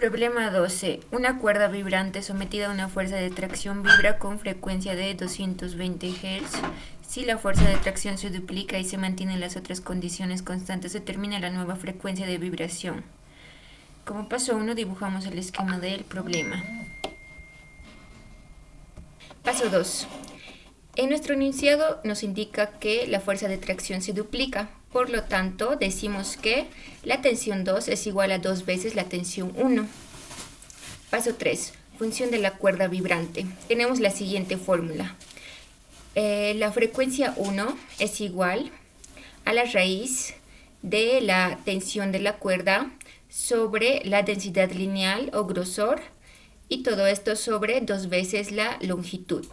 Problema 12. Una cuerda vibrante sometida a una fuerza de tracción vibra con frecuencia de 220 Hz. Si la fuerza de tracción se duplica y se mantienen las otras condiciones constantes, determina la nueva frecuencia de vibración. Como paso 1, dibujamos el esquema del problema. Paso 2. En nuestro enunciado nos indica que la fuerza de tracción se duplica. Por lo tanto, decimos que la tensión 2 es igual a 2 veces la tensión 1. Paso 3. Función de la cuerda vibrante. Tenemos la siguiente fórmula. La frecuencia 1 es igual a la raíz de la tensión de la cuerda sobre la densidad lineal o grosor, y todo esto sobre 2 veces la longitud.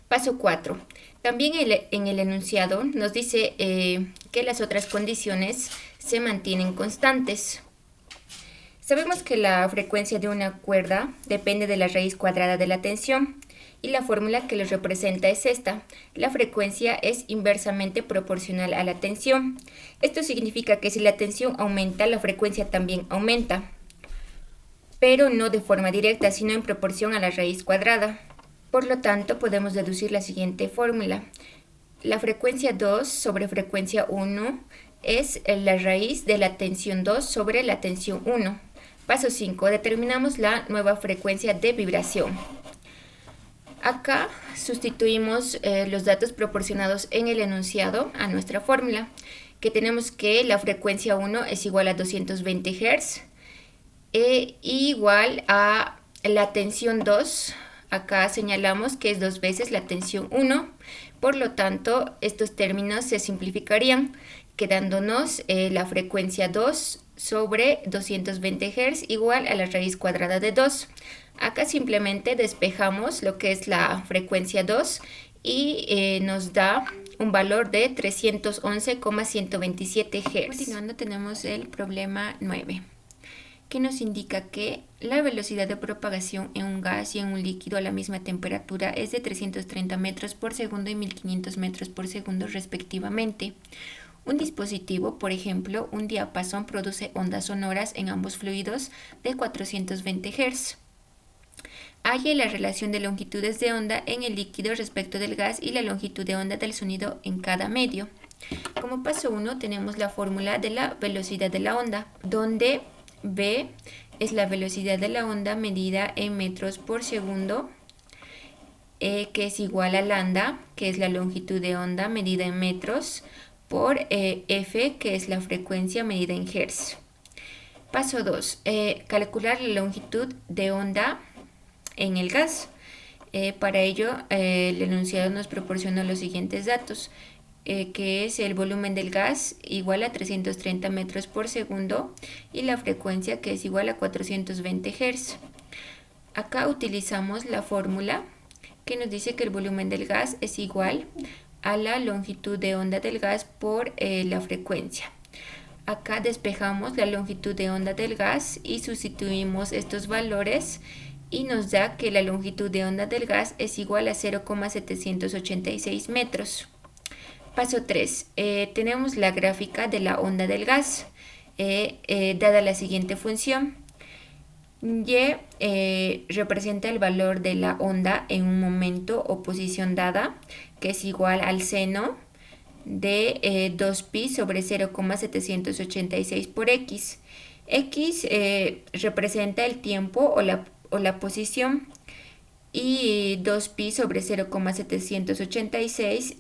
Paso 4. También en el enunciado nos dice que las otras condiciones se mantienen constantes. Sabemos que la frecuencia de una cuerda depende de la raíz cuadrada de la tensión, y la fórmula que lo representa es esta. La frecuencia es inversamente proporcional a la tensión. Esto significa que si la tensión aumenta, la frecuencia también aumenta, pero no de forma directa, sino en proporción a la raíz cuadrada. Por lo tanto, podemos deducir la siguiente fórmula. La frecuencia 2 sobre frecuencia 1 es la raíz de la tensión 2 sobre la tensión 1. Paso 5. Determinamos la nueva frecuencia de vibración. Acá sustituimos los datos proporcionados en el enunciado a nuestra fórmula, que tenemos que la frecuencia 1 es igual a 220 Hz igual a la tensión 2. Acá señalamos que es 2 veces la tensión 1, por lo tanto estos términos se simplificarían, quedándonos la frecuencia 2 sobre 220 Hz igual a la raíz cuadrada de 2. Acá simplemente despejamos lo que es la frecuencia 2 y nos da un valor de 311,127 Hz. Continuando tenemos el problema 9. Que nos indica que la velocidad de propagación en un gas y en un líquido a la misma temperatura es de 330 metros por segundo y 1500 metros por segundo respectivamente. Un dispositivo, por ejemplo, un diapasón, produce ondas sonoras en ambos fluidos de 420 Hz. Halle la relación de longitudes de onda en el líquido respecto del gas y la longitud de onda del sonido en cada medio. Como paso 1 tenemos la fórmula de la velocidad de la onda, donde V es la velocidad de la onda medida en metros por segundo, que es igual a lambda, que es la longitud de onda medida en metros, por F, que es la frecuencia medida en Hz. Paso 2. Calcular la longitud de onda en el gas. Para ello, el enunciado nos proporciona los siguientes datos. Que es el volumen del gas igual a 330 metros por segundo y la frecuencia, que es igual a 420 Hz. Acá utilizamos la fórmula que nos dice que el volumen del gas es igual a la longitud de onda del gas por la frecuencia. Acá despejamos la longitud de onda del gas y sustituimos estos valores y nos da que la longitud de onda del gas es igual a 0,786 metros. Paso 3. Tenemos la gráfica de la onda del gas, dada la siguiente función. Y representa el valor de la onda en un momento o posición dada, que es igual al seno de 2pi sobre 0,786 por x. X representa el tiempo o la posición, y 2pi sobre 0,786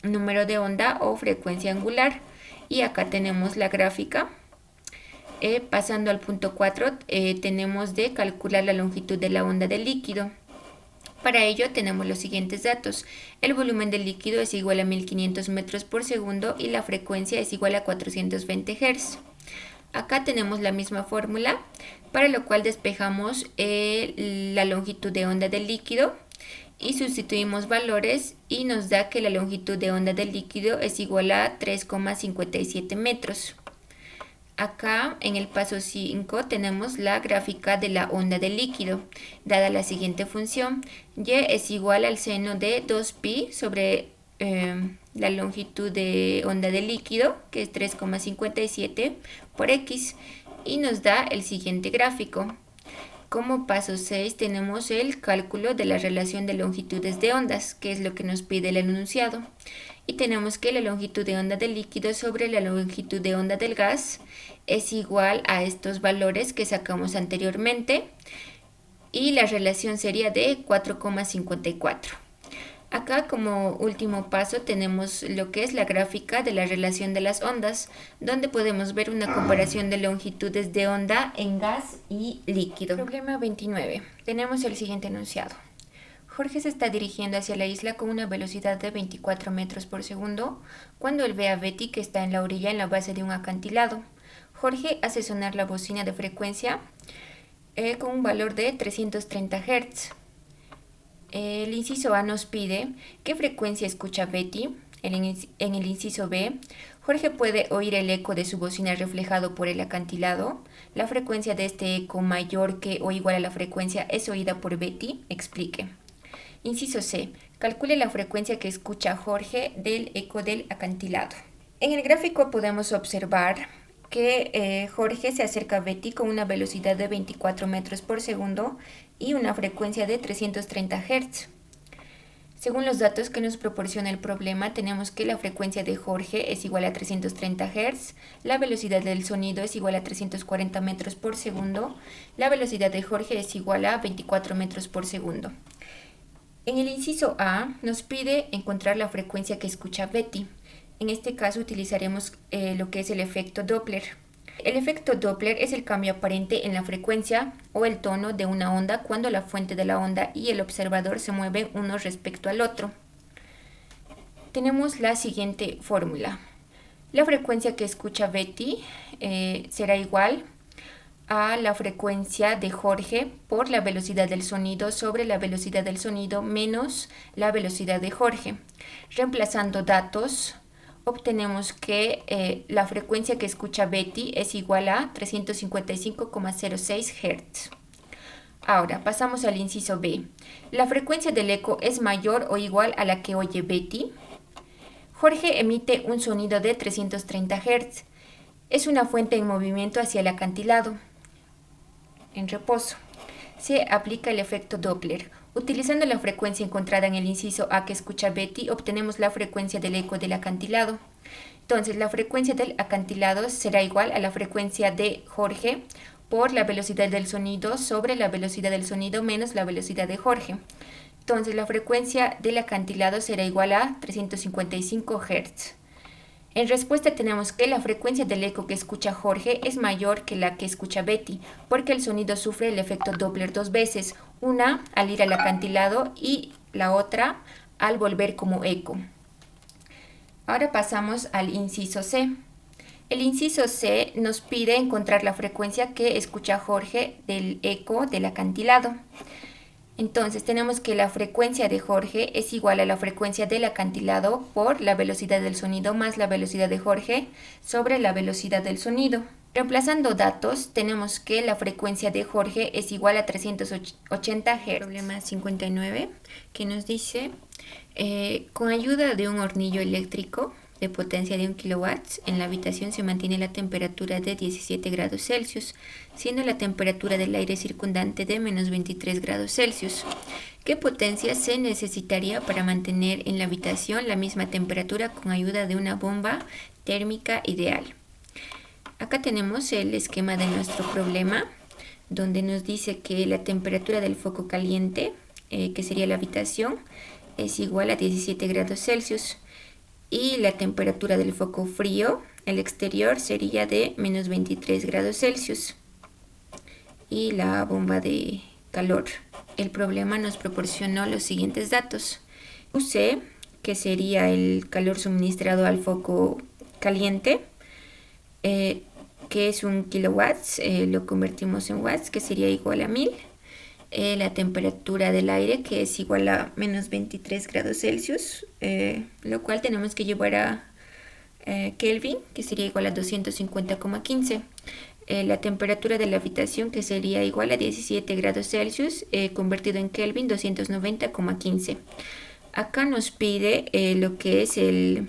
número de onda o frecuencia angular. Y acá tenemos la gráfica. Pasando al punto 4, tenemos de calcular la longitud de la onda del líquido. Para ello tenemos los siguientes datos. El volumen del líquido es igual a 1500 metros por segundo y la frecuencia es igual a 420 Hz. Acá tenemos la misma fórmula, para lo cual despejamos la longitud de onda del líquido y sustituimos valores y nos da que la longitud de onda del líquido es igual a 3,57 metros. Acá en el paso 5 tenemos la gráfica de la onda del líquido, dada la siguiente función. Y es igual al seno de 2pi sobre la longitud de onda del líquido, que es 3,57 por x. y nos da el siguiente gráfico. Como paso 6 tenemos el cálculo de la relación de longitudes de ondas, que es lo que nos pide el enunciado. Y tenemos que la longitud de onda del líquido sobre la longitud de onda del gas es igual a estos valores que sacamos anteriormente. Y la relación sería de 4,54. Acá como último paso tenemos lo que es la gráfica de la relación de las ondas, donde podemos ver una comparación de longitudes de onda en gas y líquido. Problema 29. Tenemos el siguiente enunciado. Jorge se está dirigiendo hacia la isla con una velocidad de 24 metros por segundo cuando él ve a Betty, que está en la orilla en la base de un acantilado. Jorge hace sonar la bocina de frecuencia con un valor de 330 Hz. El inciso A nos pide qué frecuencia escucha Betty. En el inciso B, Jorge puede oír el eco de su bocina reflejado por el acantilado. La frecuencia de este eco mayor que o igual a la frecuencia es oída por Betty. Explique. Inciso C. Calcule la frecuencia que escucha Jorge del eco del acantilado. En el gráfico podemos observar que Jorge se acerca a Betty con una velocidad de 24 metros por segundo y una frecuencia de 330 Hz. Según los datos que nos proporciona el problema, tenemos que la frecuencia de Jorge es igual a 330 Hz, la velocidad del sonido es igual a 340 metros por segundo, la velocidad de Jorge es igual a 24 metros por segundo. En el inciso A nos pide encontrar la frecuencia que escucha Betty. En este caso utilizaremos lo que es el efecto Doppler. El efecto Doppler es el cambio aparente en la frecuencia o el tono de una onda cuando la fuente de la onda y el observador se mueven uno respecto al otro. Tenemos la siguiente fórmula. La frecuencia que escucha Betty será igual a la frecuencia de Jorge por la velocidad del sonido sobre la velocidad del sonido menos la velocidad de Jorge. Reemplazando datos, obtenemos que la frecuencia que escucha Betty es igual a 355,06 Hz. Ahora pasamos al inciso B. ¿La frecuencia del eco es mayor o igual a la que oye Betty? Jorge emite un sonido de 330 Hz. Es una fuente en movimiento hacia el acantilado. En reposo. Se aplica el efecto Doppler. Utilizando la frecuencia encontrada en el inciso A que escucha Betty, obtenemos la frecuencia del eco del acantilado. Entonces, la frecuencia del acantilado será igual a la frecuencia de Jorge por la velocidad del sonido sobre la velocidad del sonido menos la velocidad de Jorge. Entonces, la frecuencia del acantilado será igual a 355 Hz. En respuesta tenemos que la frecuencia del eco que escucha Jorge es mayor que la que escucha Betty, porque el sonido sufre el efecto Doppler dos veces, una al ir al acantilado y la otra al volver como eco. Ahora pasamos al inciso C. El inciso C nos pide encontrar la frecuencia que escucha Jorge del eco del acantilado. Entonces tenemos que la frecuencia de Jorge es igual a la frecuencia del acantilado por la velocidad del sonido más la velocidad de Jorge sobre la velocidad del sonido. Reemplazando datos, tenemos que la frecuencia de Jorge es igual a 380 Hz. Problema 59, que nos dice, con ayuda de un hornillo eléctrico de potencia de 1 kW, en la habitación se mantiene la temperatura de 17 grados Celsius, siendo la temperatura del aire circundante de menos 23 grados Celsius. ¿Qué potencia se necesitaría para mantener en la habitación la misma temperatura con ayuda de una bomba térmica ideal? Acá tenemos el esquema de nuestro problema, donde nos dice que la temperatura del foco caliente, que sería la habitación, es igual a 17 grados Celsius. Y la temperatura del foco frío, el exterior, sería de menos 23 grados Celsius. Y la bomba de calor. El problema nos proporcionó los siguientes datos. UC, que sería el calor suministrado al foco caliente, que es 1 kilowatts, lo convertimos en watts, que sería igual a 1000. La temperatura del aire, que es igual a menos 23 grados Celsius, lo cual tenemos que llevar a Kelvin, que sería igual a 250,15. La temperatura de la habitación, que sería igual a 17 grados Celsius, convertido en Kelvin, 290,15. Acá nos pide lo que es el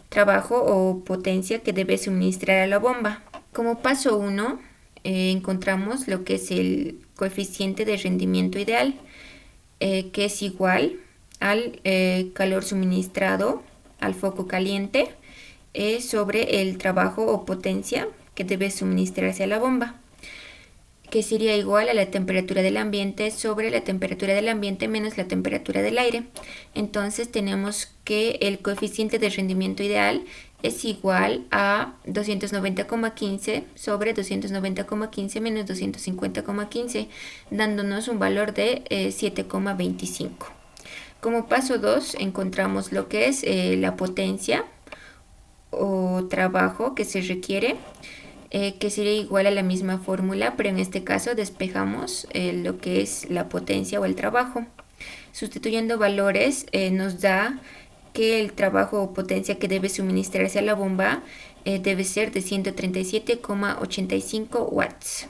trabajo o potencia que debe suministrar a la bomba. Como paso 1, encontramos lo que es el coeficiente de rendimiento ideal, que es igual al calor suministrado al foco caliente sobre el trabajo o potencia que debe suministrarse a la bomba, que sería igual a la temperatura del ambiente sobre la temperatura del ambiente menos la temperatura del aire. Entonces tenemos que el coeficiente de rendimiento ideal es igual a 290,15 sobre 290,15 menos 250,15, dándonos un valor de 7,25. Como paso 2 encontramos lo que es la potencia o trabajo que se requiere, que sería igual a la misma fórmula, pero en este caso despejamos lo que es la potencia o el trabajo. Sustituyendo valores nos da que el trabajo o potencia que debe suministrarse a la bomba debe ser de 137,85 watts.